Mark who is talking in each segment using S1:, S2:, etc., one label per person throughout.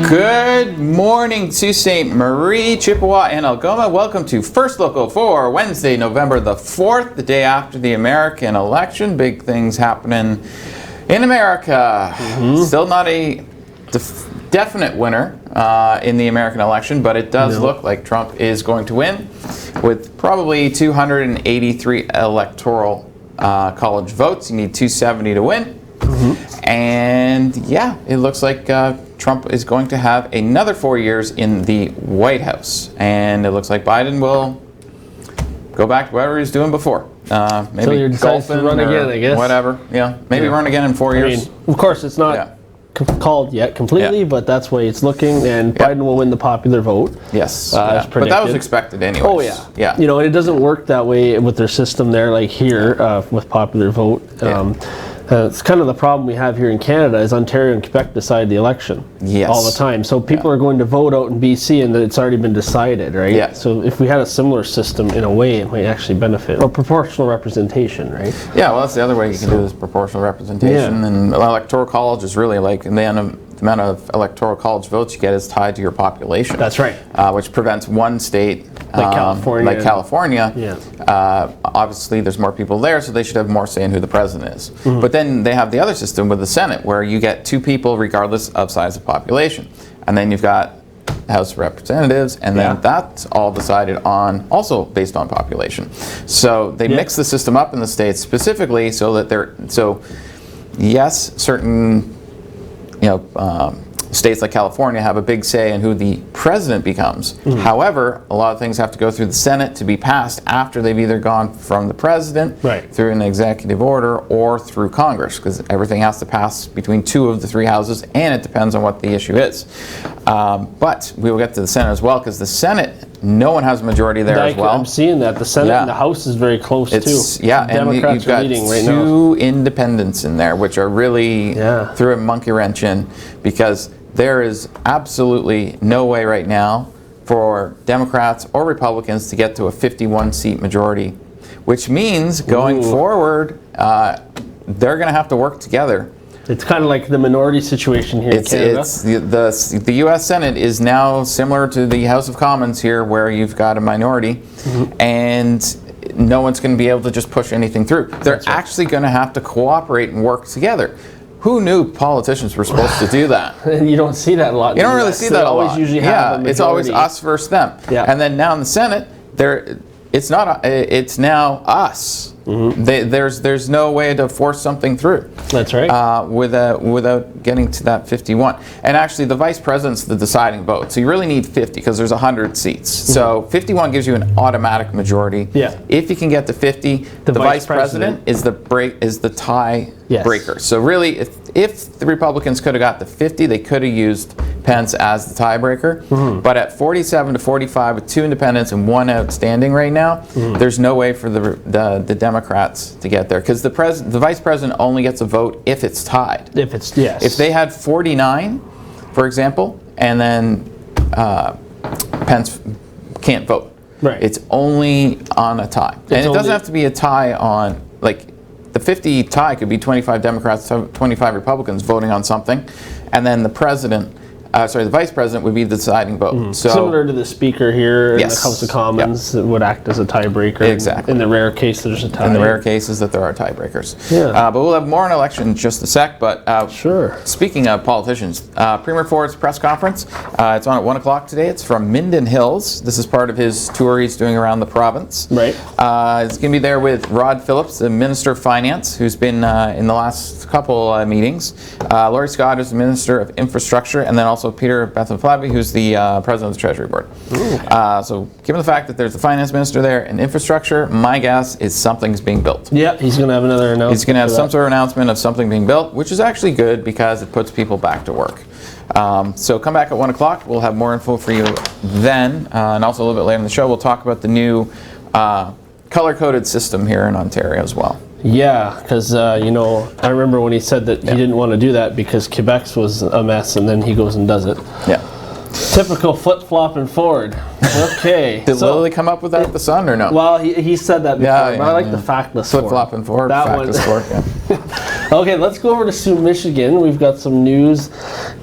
S1: Good morning to St. Marie, Chippewa, and Algoma. Welcome to First Local for Wednesday, November the 4th, the day after the American election. Big things happening in America. Still not a definite winner in the American election, but it does look like Trump is going to win with probably 283 electoral college votes. You need 270 to win. And yeah, it looks like Trump is going to have another 4 years in the White House. And it looks like Biden will go back to whatever he was doing before. Maybe golfing
S2: to run again, I guess.
S1: Whatever. Yeah, maybe run again in 4 years.
S2: I mean, of course, it's not called yet completely, but that's the way it's looking. And Biden will win the popular vote.
S1: Yes, but that was expected anyway.
S2: Oh yeah. You know, and it doesn't work that way with their system there, like here with popular vote. It's kind of the problem we have here in Canada is Ontario and Quebec decide the election all the time. So people are going to vote out in BC and it's already been decided, right?
S1: Yeah.
S2: So if we had a similar system in a way, it might actually benefit. Or proportional representation, right?
S1: Yeah, well, that's the other way you can do this proportional representation. And electoral college is really like the amount of electoral college votes you get is tied to your population.
S2: That's right.
S1: Which prevents one state
S2: like California.
S1: Obviously, there's more people there, so they should have more say in who the president is. But then they have the other system with the Senate, where you get two people regardless of size of population. And then you've got House of Representatives, and then that's all decided on, also based on population. So they mix the system up in the states specifically so that yes, certain states like California have a big say in who the president becomes. However, a lot of things have to go through the Senate to be passed after they've either gone from the president through an executive order or through Congress, because everything has to pass between two of the three houses, and it depends on what the issue is. But we will get to the Senate as well, because the Senate, no one has a majority there as well.
S2: I'm seeing that. The Senate and the House is very close too.
S1: Yeah, and
S2: Democrats
S1: you've got
S2: leading right
S1: two independents in there, which are really threw a monkey wrench in, because there is absolutely no way right now for Democrats or Republicans to get to a 51-seat majority, which means going forward, they're going to have to work together.
S2: It's kind of like the minority situation here in Canada.
S1: The U.S. Senate is now similar to the House of Commons here, where you've got a minority, and no one's going to be able to just push anything through. They're actually going to have to cooperate and work together. Who knew politicians were supposed to do that?
S2: You don't see that a lot.
S1: You don't really see that a lot.
S2: Usually have
S1: it's always us versus them. And then now in the Senate, it's now us. There's no way to force something through.
S2: That's right.
S1: Without getting to that 51. And actually, the vice president's the deciding vote. So you really need 50 because there's 100 seats. So 51 gives you an automatic majority. If you can get to 50, the vice president is the tie breaker. So really, if the Republicans could have got to 50, they could have used Pence as the tiebreaker. But at 47 to 45 with two independents and one outstanding right now, there's no way for the Democrats to get there, because the vice president only gets a vote if it's tied. If they had 49, for example, and then Pence can't vote. It's only on a tie. And it doesn't have to be a tie on, like, the 50 tie could be 25 Democrats, 25 Republicans voting on something, and then the vice president would be the deciding vote. So,
S2: similar to the speaker here in the House of Commons, it would act as a tiebreaker.
S1: Exactly.
S2: In the rare case there's a tie.
S1: In the rare cases that there are tiebreakers. But we'll have more on election in just a sec. But speaking of politicians, Premier Ford's press conference, it's on at 1 o'clock today. It's from Minden Hills. This is part of his tour he's doing around the province. It's going to be there with Rod Phillips, the Minister of Finance, who's been in the last couple meetings. Laurie Scott, who's the Minister of Infrastructure, and then also Peter Bethlen-Flaby, who's the President of the Treasury Board. So given the fact that there's the Finance Minister there and Infrastructure, my guess is something's being built.
S2: He's going to have another announcement.
S1: He's going to have some sort of announcement of something being built, which is actually good because it puts people back to work. So come back at 1 o'clock. We'll have more info for you then. And also a little bit later in the show, we'll talk about the new color-coded system here in Ontario as well.
S2: Because, I remember when he said that he didn't want to do that because Quebec's was a mess, and then he goes and does it. Typical flip-flopping Ford. Okay.
S1: Did Lily come up with that at the Sun or no?
S2: Well, he said that before, but I like the factless
S1: Flip-flopping Ford, factless Ford,
S2: Okay, let's go over to Sault, Michigan. We've got some news.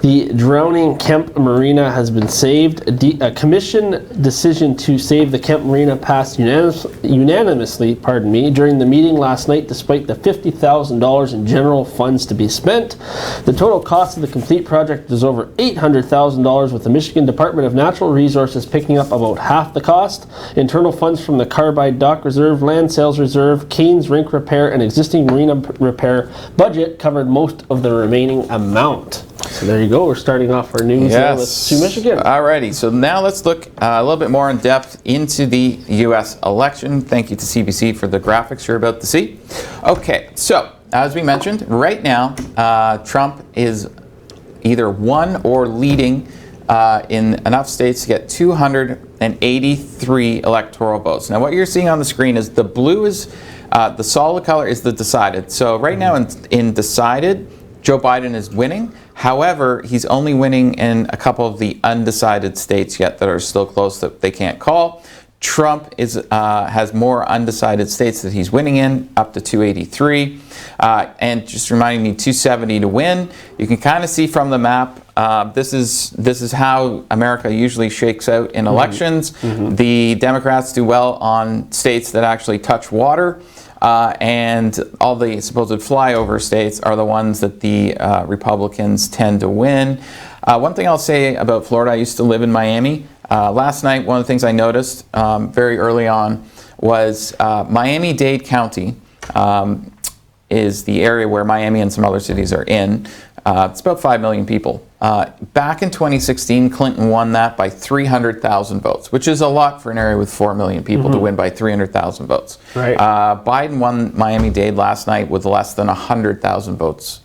S2: The drowning Kemp Marina has been saved. A commission decision to save the Kemp Marina passed unanimously, during the meeting last night, despite the $50,000 in general funds to be spent. The total cost of the complete project is over $800,000, with the Michigan Department of Natural Resources picking up about half the cost. Internal funds from the Carbide Dock Reserve, Land Sales Reserve, Canes Rink Repair, and existing marina repair budget covered most of the remaining amount. So there you go. We're starting off our news with Sault, Michigan.
S1: Alrighty. So now let's look a little bit more in depth into the U.S. election. Thank you to CBC for the graphics you're about to see. Okay. So as we mentioned, right now Trump is either won or leading in enough states to get 283 electoral votes. Now what you're seeing on the screen is the blue is the solid color is the decided. So right now in decided, Joe Biden is winning. However, he's only winning in a couple of the undecided states yet that are still close that they can't call. Trump has more undecided states that he's winning in, up to 283. And just reminding me, 270 to win. You can kind of see from the map, this is how America usually shakes out in elections. The Democrats do well on states that actually touch water. And all the supposed flyover states are the ones that the Republicans tend to win. One thing I'll say about Florida, I used to live in Miami. Last night, one of the things I noticed very early on was Miami-Dade County is the area where Miami and some other cities are in. It's about 5 million people. Back in 2016, Clinton won that by 300,000 votes, which is a lot for an area with 4 million people to win by 300,000 votes.
S2: Right.
S1: Biden won Miami-Dade last night with less than 100,000 votes.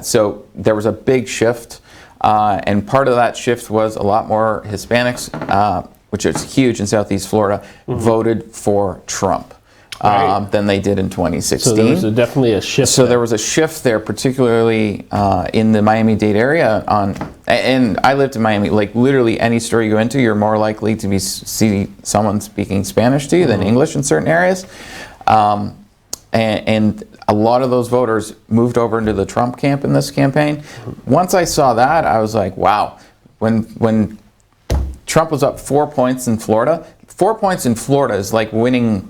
S1: So there was a big shift, and part of that shift was a lot more Hispanics, which is huge in Southeast Florida, voted for Trump. Than they did in 2016.
S2: So there was definitely a shift.
S1: So there was a shift there, particularly in the Miami-Dade area. And I lived in Miami. Like literally any store you go into, you're more likely to see someone speaking Spanish to you than English in certain areas. And a lot of those voters moved over into the Trump camp in this campaign. Once I saw that, I was like, wow. When Trump was up 4 points in Florida, 4 points in Florida is like winning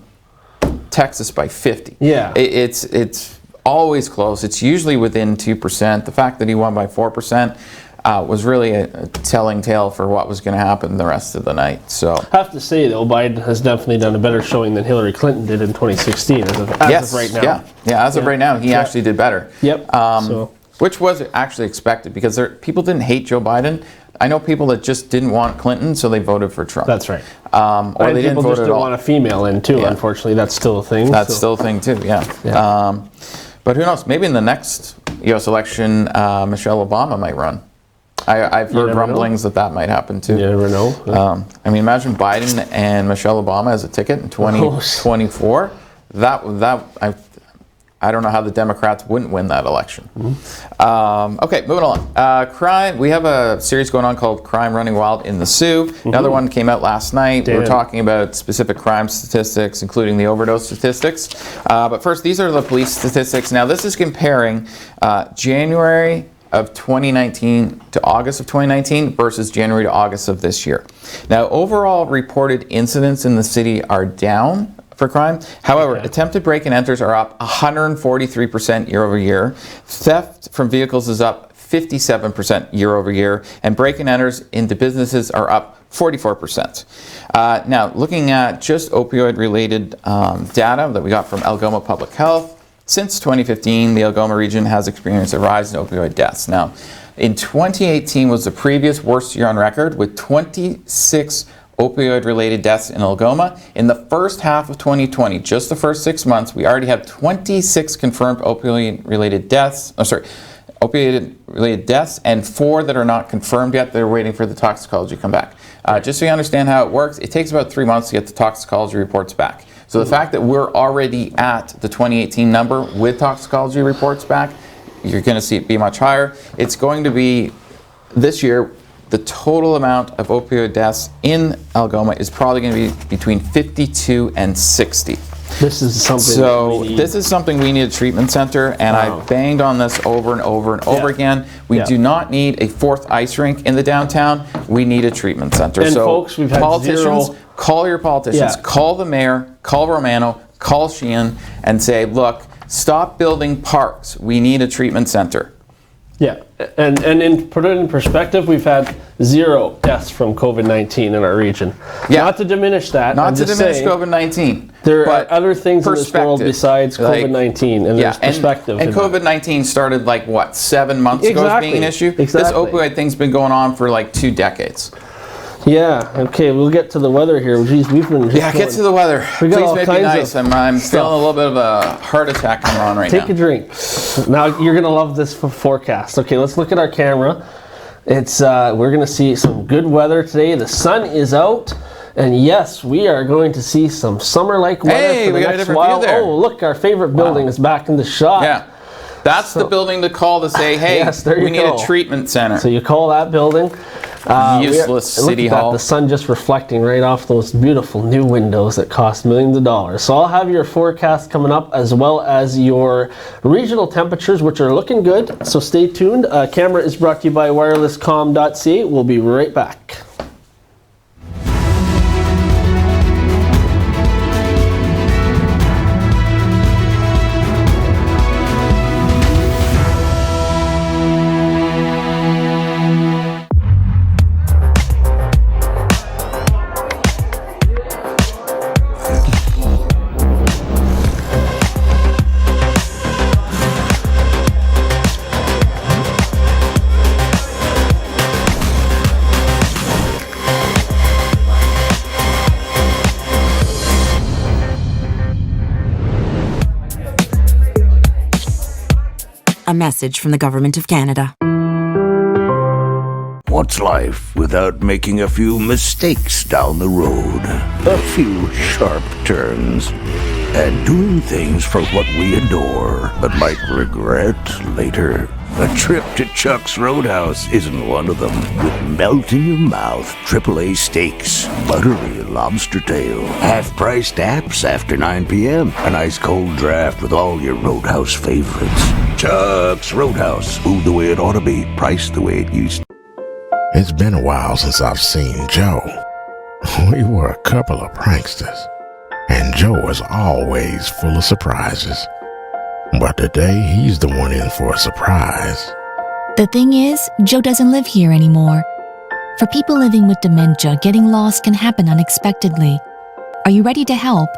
S1: Texas by 50.
S2: Yeah.
S1: It's always close. It's usually within 2%. The fact that he won by 4% was really a telling tale for what was going to happen the rest of the night. So
S2: I have to say, though, Biden has definitely done a better showing than Hillary Clinton did in 2016 as of right now.
S1: As of right now, he actually did better.
S2: Yep.
S1: Which was actually expected because people didn't hate Joe Biden. I know people that just didn't want Clinton, so they voted for Trump.
S2: That's right.
S1: Or they didn't vote at all. People just
S2: didn't want a female in, too, unfortunately. That's still a thing.
S1: That's still a thing, too, yeah. But who knows? Maybe in the next U.S. election, Michelle Obama might run. I've heard rumblings that might happen, too.
S2: You never know.
S1: I mean, imagine Biden and Michelle Obama as a ticket in 2024. I don't know how the Democrats wouldn't win that election. Okay, moving along. Crime. We have a series going on called Crime Running Wild in the Sioux. Another one came out last night. We're talking about specific crime statistics, including the overdose statistics. But first, these are the police statistics. Now, this is comparing January of 2019 to August of 2019 versus January to August of this year. Now, overall reported incidents in the city are down for crime. However, attempted break-and-enters are up 143% year over year. Theft from vehicles is up 57% year over year. And break-and-enters into businesses are up 44%. Now, looking at just opioid-related data that we got from Algoma Public Health, since 2015, the Algoma region has experienced a rise in opioid deaths. Now, in 2018 was the previous worst year on record with 26 opioid-related deaths in Algoma. In the first half of 2020, just the first 6 months, we already have 26 confirmed opioid-related deaths. Opioid-related deaths, and 4 that are not confirmed yet. They're waiting for the toxicology to come back. Just so you understand how it works, it takes about 3 months to get the toxicology reports back. So the fact that we're already at the 2018 number with toxicology reports back, you're going to see it be much higher. It's going to be, this year, the total amount of opioid deaths in Algoma is probably going to be between 52 and 60.
S2: This is something.
S1: So this is something we need a treatment center, and I've banged on this over and over and over again. We do not need a fourth ice rink in the downtown. We need a treatment center.
S2: And
S1: so
S2: folks, we've had
S1: politicians,
S2: zero.
S1: call your politicians, call the mayor, call Romano, call Sheehan, and say, look, stop building parks. We need a treatment center.
S2: Yeah, and put it in perspective, we've had 0 deaths from COVID-19 in our region. Yeah. Not to diminish that.
S1: Not to diminish COVID-19.
S2: There are other things in this world besides COVID-19, and there's perspective.
S1: And COVID-19 started like, what, 7 months ago as being an issue? This opioid thing's been going on for like 2 decades.
S2: Yeah, okay, we'll get to the weather here. Jeez, we've been
S1: get to the weather. Please make me nice. I'm feeling a little bit of a heart attack coming on right now.
S2: Take a drink. Now, you're going to love this forecast. Okay, let's look at our camera. It's we're going to see some good weather today. The sun is out. And yes, we are going to see some summer-like weather for the next while. There. Oh, look, our favorite building is back in the shot.
S1: Yeah. That's the building to call to say, hey, we need a treatment center.
S2: So you call that building.
S1: Useless City Hall.
S2: The sun just reflecting right off those beautiful new windows that cost millions of dollars. So I'll have your forecast coming up, as well as your regional temperatures, which are looking good. So stay tuned. Camera is brought to you by wirelesscom.ca. We'll be right back.
S3: A message from the Government of Canada.
S4: What's life without making a few mistakes down the road? A few sharp turns. And doing things for what we adore, but might regret later. A trip to Chuck's Roadhouse isn't one of them. With melt-in-your-mouth AAA steaks, buttery lobster tail, half-priced apps after 9 p.m., an ice-cold draft with all your Roadhouse favorites. Chuck's Roadhouse. Food the way it ought to be, priced the way it used to.
S5: It's been a while since I've seen Joe. We were a couple of pranksters, and Joe was always full of surprises. But today, he's the one in for a surprise.
S6: The thing is, Joe doesn't live here anymore. For people living with dementia, getting lost can happen unexpectedly. Are you ready to help?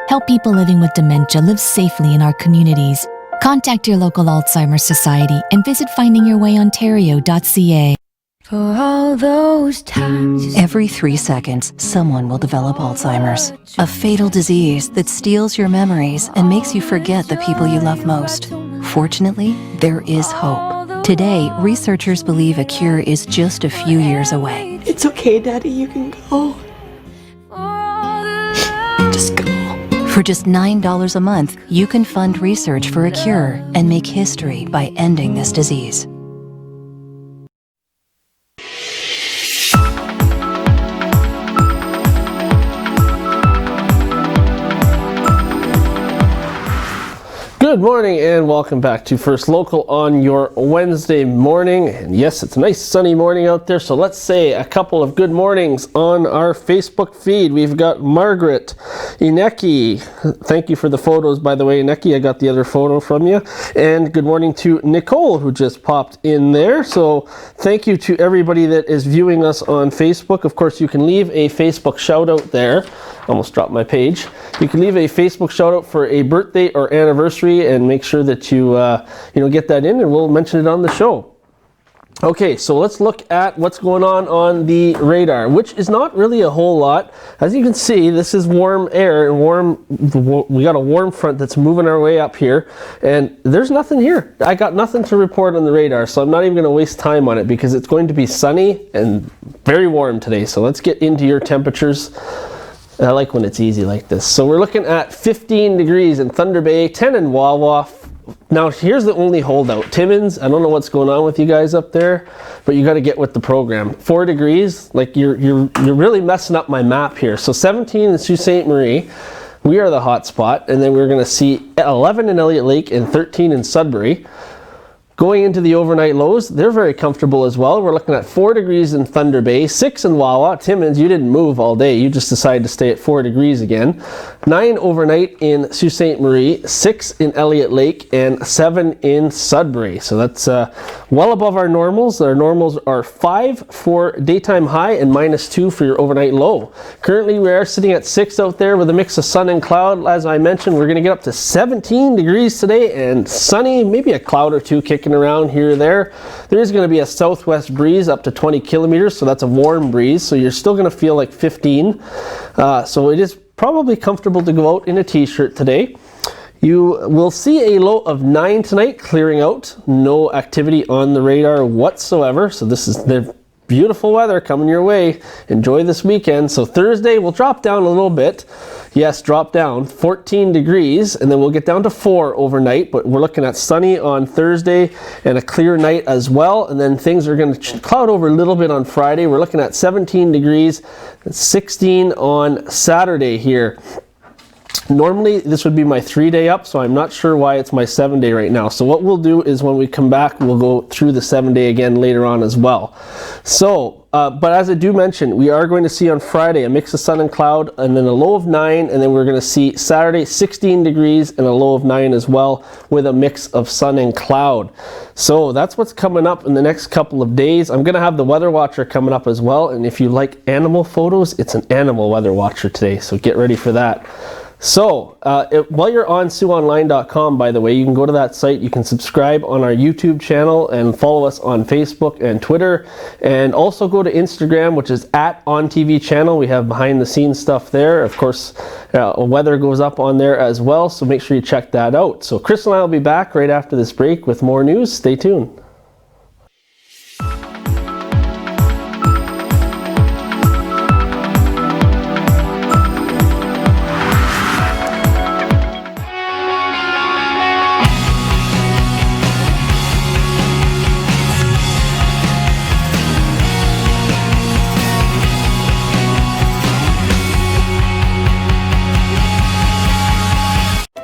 S6: Help people living with dementia live safely in our communities. Contact your local Alzheimer's Society and visit findingyourwayontario.ca.
S7: For all those times.
S8: Every 3 seconds, someone will develop Alzheimer's, a fatal disease that steals your memories and makes you forget the people you love most. Fortunately, there is hope. Today, researchers believe a cure is just a few years away.
S7: It's okay, Daddy, you can go. Just go.
S8: For just $9 a month, you can fund research for a cure and make history by ending this disease.
S2: Good morning and welcome back to First Local on your Wednesday morning. And yes, it's a nice sunny morning out there, so let's say a couple of good mornings on our Facebook feed. We've got Margaret, Ineki. Thank you for the photos, by the way, Ineki. I got the other photo from you. And good morning to Nicole, who just popped in there. So thank you to everybody that is viewing us on Facebook. Of course, you can leave a Facebook shout out there. Almost dropped my page. You can leave a Facebook shout out for a birthday or anniversary and make sure that you get that in, and we'll mention it on the show. Okay, so let's look at what's going on the radar, which is not really a whole lot. As you can see, this is warm air and we got a warm front that's moving our way up here, and there's nothing here. I got nothing to report on the radar, so I'm not even going to waste time on it because it's going to be sunny and very warm today. So let's get into your temperatures. I like when it's easy like this. So we're looking at 15 degrees in Thunder Bay, 10 in Wawa. Now here's the only holdout. Timmins, I don't know what's going on with you guys up there, but you got to get with the program. 4 degrees, like you're really messing up my map here. So 17 in Sault Ste. Marie, We are the hot spot, and then we're going to see 11 in Elliott Lake and 13 in Sudbury. Going into the overnight lows, they're very comfortable as well. We're looking at 4 degrees in Thunder Bay, 6 in Wawa. Timmins, you didn't move all day. You just decided to stay at 4 degrees again. 9 overnight in Sault Ste. Marie, 6 in Elliott Lake, and 7 in Sudbury. So that's well above our normals. Our normals are 5 for daytime high and -2 for your overnight low. Currently, we are sitting at 6 out there with a mix of sun and cloud. As I mentioned, we're going to get up to 17 degrees today and sunny, maybe a cloud or two kicking around here or there. There is going to be a southwest breeze up to 20 kilometers, so that's a warm breeze, so you're still going to feel like 15. So it is probably comfortable to go out in a t-shirt today. You will see a low of 9 tonight, clearing out. No activity on the radar whatsoever, so this is the beautiful weather coming your way. Enjoy this weekend. So Thursday will drop down a little bit. Yes, drop down 14 degrees, and then we'll get down to 4 overnight, but we're looking at sunny on Thursday and a clear night as well, and then things are going to cloud over a little bit on Friday. We're looking at 17 degrees, 16 on Saturday here. Normally this would be my 3-day up, so I'm not sure why it's my 7-day right now. So what we'll do is when we come back, we'll go through the 7-day again later on as well. So but as I do mention, we are going to see on Friday a mix of sun and cloud, and then a low of 9, and then we're going to see Saturday 16 degrees and a low of 9 as well, with a mix of sun and cloud. So that's what's coming up in the next couple of days. I'm going to have the weather watcher coming up as well, and if you like animal photos, it's an animal weather watcher today, so get ready for that. So, while you're on SiouxOnline.com, by the way, you can go to that site, you can subscribe on our YouTube channel and follow us on Facebook and Twitter, and also go to Instagram, which is @OnTVChannel. We have behind the scenes stuff there. Of course, weather goes up on there as well, so make sure you check that out. So Chris and I will be back right after this break with more news. Stay tuned.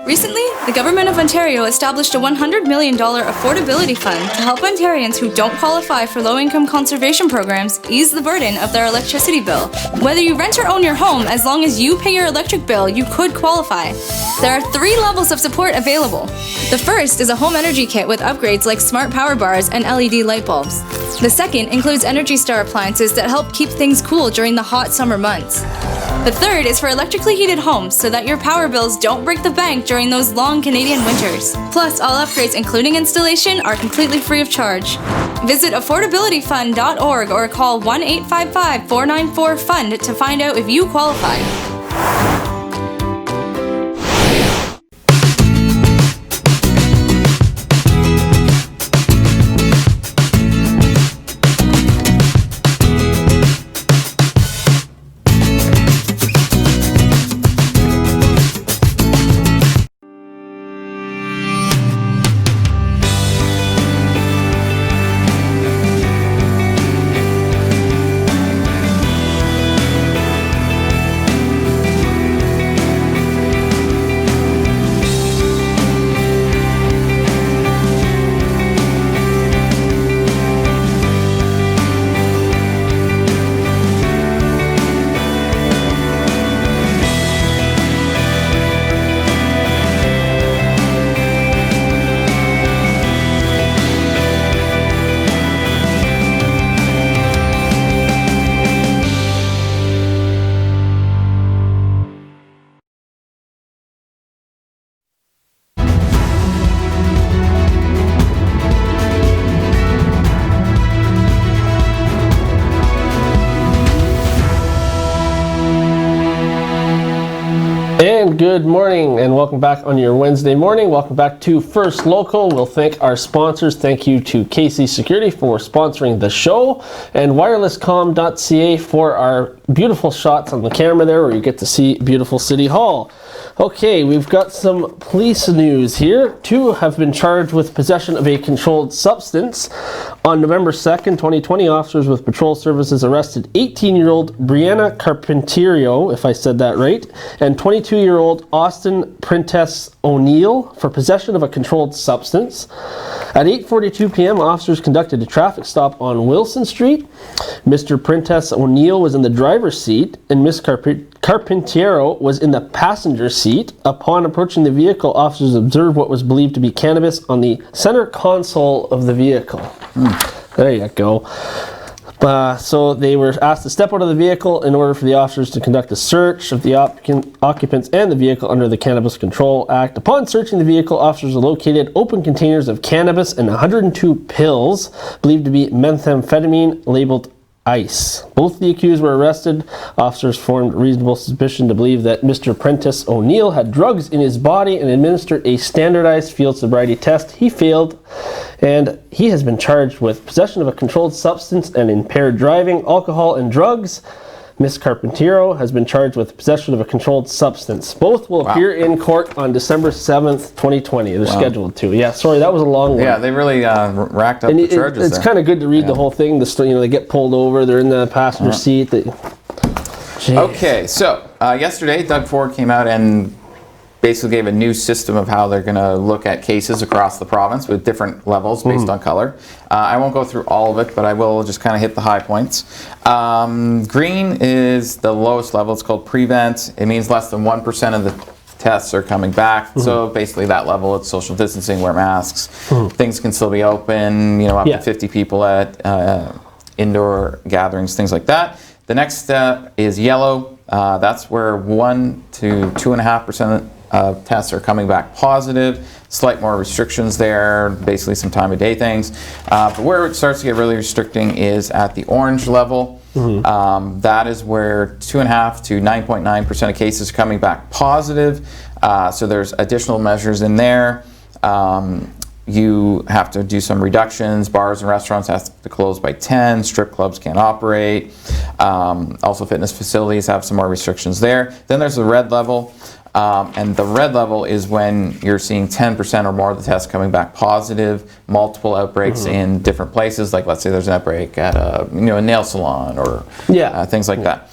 S9: Recently, the Government of Ontario established a $100 million affordability fund to help Ontarians who don't qualify for low-income conservation programs ease the burden of their electricity bill. Whether you rent or own your home, as long as you pay your electric bill, you could qualify. There are 3 levels of support available. The first is a home energy kit with upgrades like smart power bars and LED light bulbs. The second includes Energy Star appliances that help keep things cool during the hot summer months. The third is for electrically heated homes so that your power bills don't break the bank during those long Canadian winters. Plus, all upgrades, including installation, are completely free of charge. Visit affordabilityfund.org or call 1-855-494-FUND to find out if you qualify.
S2: And good morning and welcome back on your Wednesday morning. Welcome back to First Local. We'll thank our sponsors. Thank you to KC Security for sponsoring the show and wirelesscom.ca for our beautiful shots on the camera there where you get to see beautiful City Hall. Okay, we've got some police news here. 2 have been charged with possession of a controlled substance. On November 2nd, 2020, officers with patrol services arrested 18-year-old Brianna Carpentiero, if I said that right, and 22-year-old Austin Prentice O'Neill for possession of a controlled substance. At 8:42 p.m., officers conducted a traffic stop on Wilson Street. Mr. Prentice O'Neill was in the driver's seat, and Miss Carpentiero was in the passenger seat. Upon approaching the vehicle, officers observed what was believed to be cannabis on the center console of the vehicle. There you go. So they were asked to step out of the vehicle in order for the officers to conduct a search of the occupants and the vehicle under the Cannabis Control Act. Upon searching the vehicle, officers located open containers of cannabis and 102 pills believed to be methamphetamine labeled ice. Both the accused were arrested. Officers formed reasonable suspicion to believe that Mr. Prentice O'Neill had drugs in his body and administered a standardized field sobriety test. He failed, and he has been charged with possession of a controlled substance and impaired driving, alcohol, and drugs. Miss Carpentiero has been charged with possession of a controlled substance. Both will appear in court on December 7th, 2020. They're scheduled to. Yeah, sorry, that was a long one.
S1: Yeah, they really racked up the charges
S2: It's kind of good to read the whole thing. They get pulled over. They're in the passenger seat.
S1: Okay, so yesterday, Doug Ford came out and basically gave a new system of how they're going to look at cases across the province with different levels based on color. I won't go through all of it, but I will just kind of hit the high points. Green is the lowest level. It's called prevent. It means less than 1% of the tests are coming back. So basically that level, it's social distancing, wear masks. Things can still be open, up to 50 people at indoor gatherings, things like that. The next step is yellow. That's where 1 to 2.5% of tests are coming back positive. Slight more restrictions there, basically some time of day things. But where it starts to get really restricting is at the orange level. That is where 2.5 to 9.9% of cases are coming back positive. So there's additional measures in there. You have to do some reductions. Bars and restaurants have to close by 10. Strip clubs can't operate. Also fitness facilities have some more restrictions there. Then there's the red level. And the red level is when you're seeing 10% or more of the tests coming back positive, multiple outbreaks in different places, like let's say there's an outbreak at a nail salon or things like that.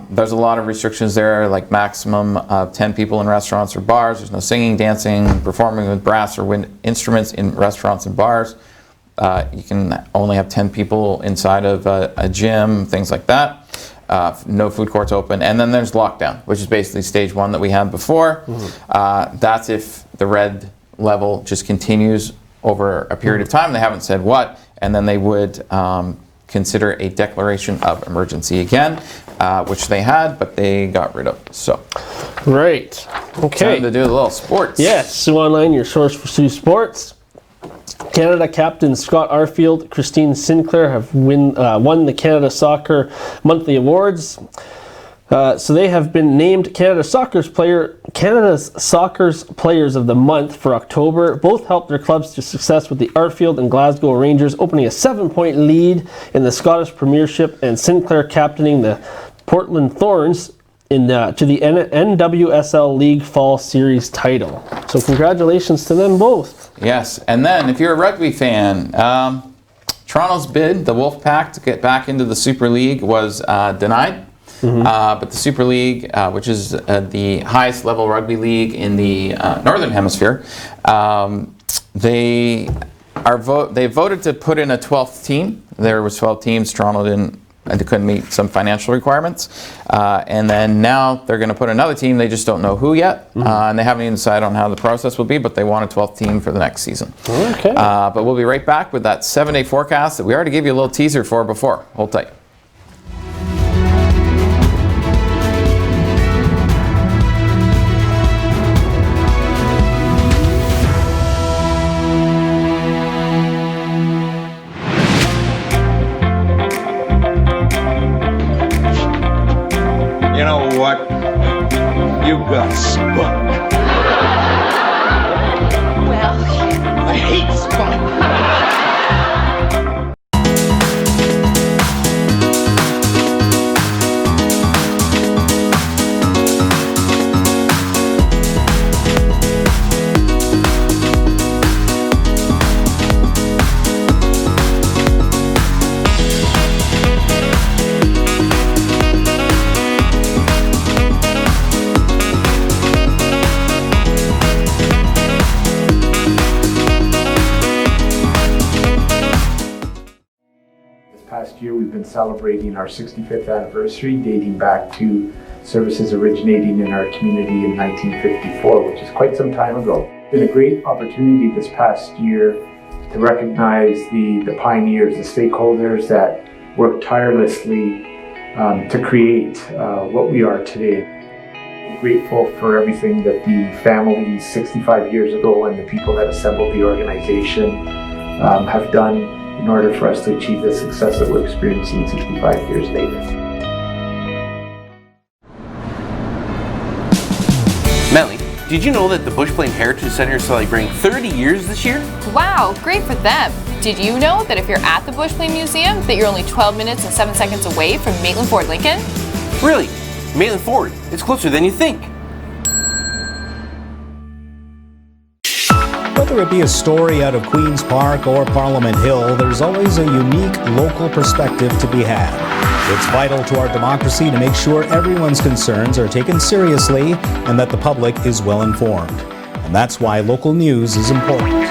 S1: There's a lot of restrictions there, like maximum of 10 people in restaurants or bars. There's no singing, dancing, performing with brass or wind instruments in restaurants and bars. You can only have 10 people inside of a gym, things like that. No food courts open. And then there's lockdown, which is basically stage 1 that we had before. That's if the red level just continues over a period of time. They haven't said what, and then they would consider a declaration of emergency again, which they had, but they got rid of. So,
S2: right. Okay.
S1: Time to do a little sports.
S2: Yes, Sioux Online, your source for Sioux sports. Canada captain Scott Arfield, Christine Sinclair have won the Canada Soccer Monthly Awards. So they have been named Canada's Soccer's Players of the Month for October. Both helped their clubs to success with the Arfield and Glasgow Rangers opening a 7-point lead in the Scottish Premiership, and Sinclair captaining the Portland Thorns to the NWSL League Fall Series title. So congratulations to them both.
S1: Yes, and then if you're a rugby fan, Toronto's bid, the Wolfpack, to get back into the Super League was denied. But the Super League, which is the highest level rugby league in the Northern Hemisphere, they voted to put in a 12th team. There was 12 teams. Toronto couldn't meet some financial requirements. And then now they're going to put another team. They just don't know who yet. And they haven't even decided on how the process will be, but they want a 12th team for the next season.
S2: Okay.
S1: But we'll be right back with that 7-day forecast that we already gave you a little teaser for before. Hold tight.
S10: You know what? You've got spunk.
S7: Well,
S10: I hate spunk.
S11: celebrating our 65th anniversary, dating back to services originating in our community in 1954, which is quite some time ago. It's been a great opportunity this past year to recognize the pioneers, the stakeholders that worked tirelessly to create what we are today. I'm grateful for everything that the families 65 years ago and the people that assembled the organization have done in order for us to achieve the success that we're experiencing 65 years later.
S12: Melly, did you know that the Bush Plain Heritage Center is celebrating 30 years this year?
S13: Wow, great for them. Did you know that if you're at the Bush Plain Museum, that you're only 12 minutes and 7 seconds away from Maitland Ford Lincoln?
S12: Really? Maitland Ford, it's closer than you think.
S14: Whether it be a story out of Queen's Park or Parliament Hill, there's always a unique local perspective to be had. It's vital to our democracy to make sure everyone's concerns are taken seriously and that the public is well informed. And that's why local news is important.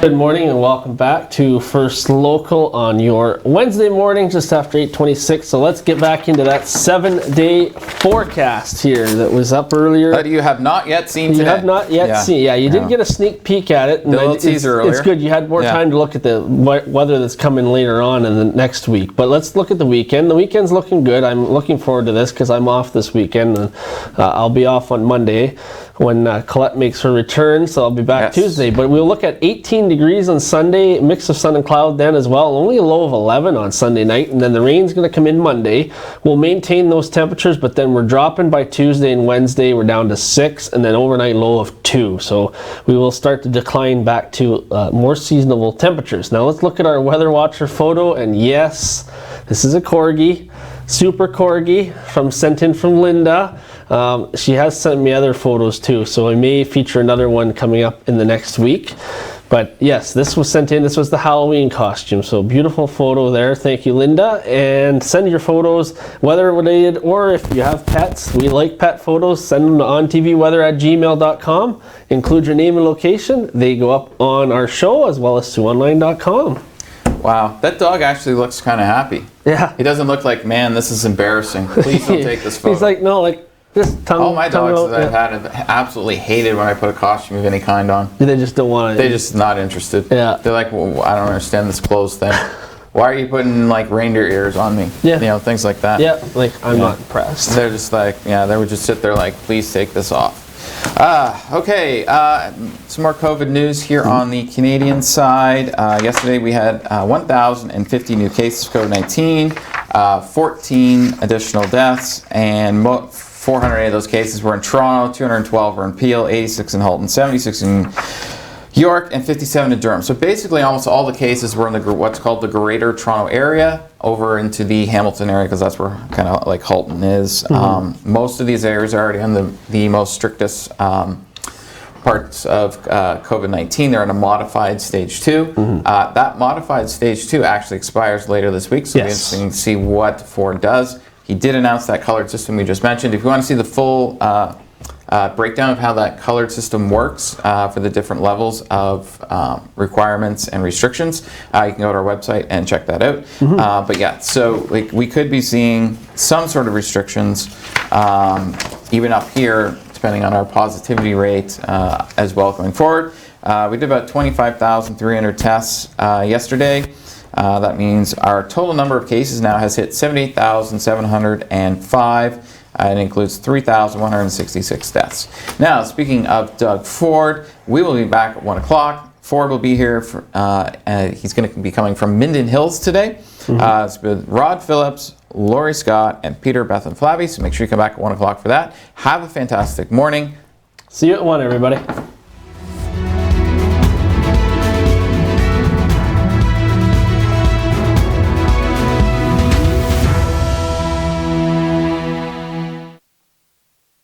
S2: Good morning and welcome back to First Local on your Wednesday morning just after 8:26. So let's get back into that 7-day forecast here that was up earlier.
S1: That you have not yet seen today.
S2: You have not yet seen. Yeah, you did get a sneak peek at it.
S1: The little teaser earlier.
S2: It's good. You had more time to look at the weather that's coming later on in the next week. But let's look at the weekend. The weekend's looking good. I'm looking forward to this because I'm off this weekend. And I'll be off on Monday when Colette makes her return. So I'll be back Tuesday. But we'll look at 18 degrees on Sunday, mix of sun and cloud then as well. Only a low of 11 on Sunday night, and then the rain's going to come in Monday. We'll maintain those temperatures, but then we're dropping by Tuesday and Wednesday. We're down to 6, and then overnight low of 2. So we will start to decline back to more seasonable temperatures. Now let's look at our Weather Watcher photo, and yes, this is a corgi. Super corgi sent in from Linda. She has sent me other photos too, so I may feature another one coming up in the next week. But yes, this was sent in. This was the Halloween costume. So beautiful photo there. Thank you, Linda. And send your photos, weather related, or if you have pets, we like pet photos, send them to ontvweather@gmail.com. Include your name and location. They go up on our show as well as SiouxOnline.com.
S1: Wow, that dog actually looks kind of happy.
S2: Yeah.
S1: He doesn't look like, man, this is embarrassing. Please don't take this photo.
S2: He's like, no, like, just tongue.
S1: All my dogs
S2: out,
S1: that I've had have absolutely hated when I put a costume of any kind on.
S2: They just don't want it.
S1: They're just not interested.
S2: Yeah.
S1: They're like, well, I don't understand this clothes thing. Why are you putting like reindeer ears on me?
S2: Yeah.
S1: You know, things like that.
S2: Yeah, like I'm not impressed.
S1: They're just like, yeah, they would just sit there like, please take this off. Okay, some more COVID news here on the Canadian side. Yesterday we had 1,050 new cases of COVID-19, 14 additional deaths, and 408 of those cases were in Toronto, 212 were in Peel, 86 in Halton, 76 in York, and 57 in Durham. So basically almost all the cases were in the what's called the Greater Toronto Area over into the Hamilton area, because that's where kind of like Halton is. Most of these areas are already on the most strictest parts of COVID-19. They're in a modified stage 2. That modified stage 2 actually expires later this week, so it'll be interesting to see what Ford does. He did announce that colored system we just mentioned. If you want to see the full breakdown of how that colored system works for the different levels of requirements and restrictions, you can go to our website and check that out. But yeah, so like, we could be seeing some sort of restrictions even up here, depending on our positivity rate as well going forward. We did about 25,300 tests yesterday. That means our total number of cases now has hit 78,705. It includes 3,166 deaths. Now, speaking of Doug Ford, we will be back at 1 o'clock. Ford will be here. He's going to be coming from Minden Hills today. It's with Rod Phillips, Lori Scott, and Peter Bethan Flavy. So make sure you come back at 1 o'clock for that. Have a fantastic morning.
S2: See you at 1, everybody.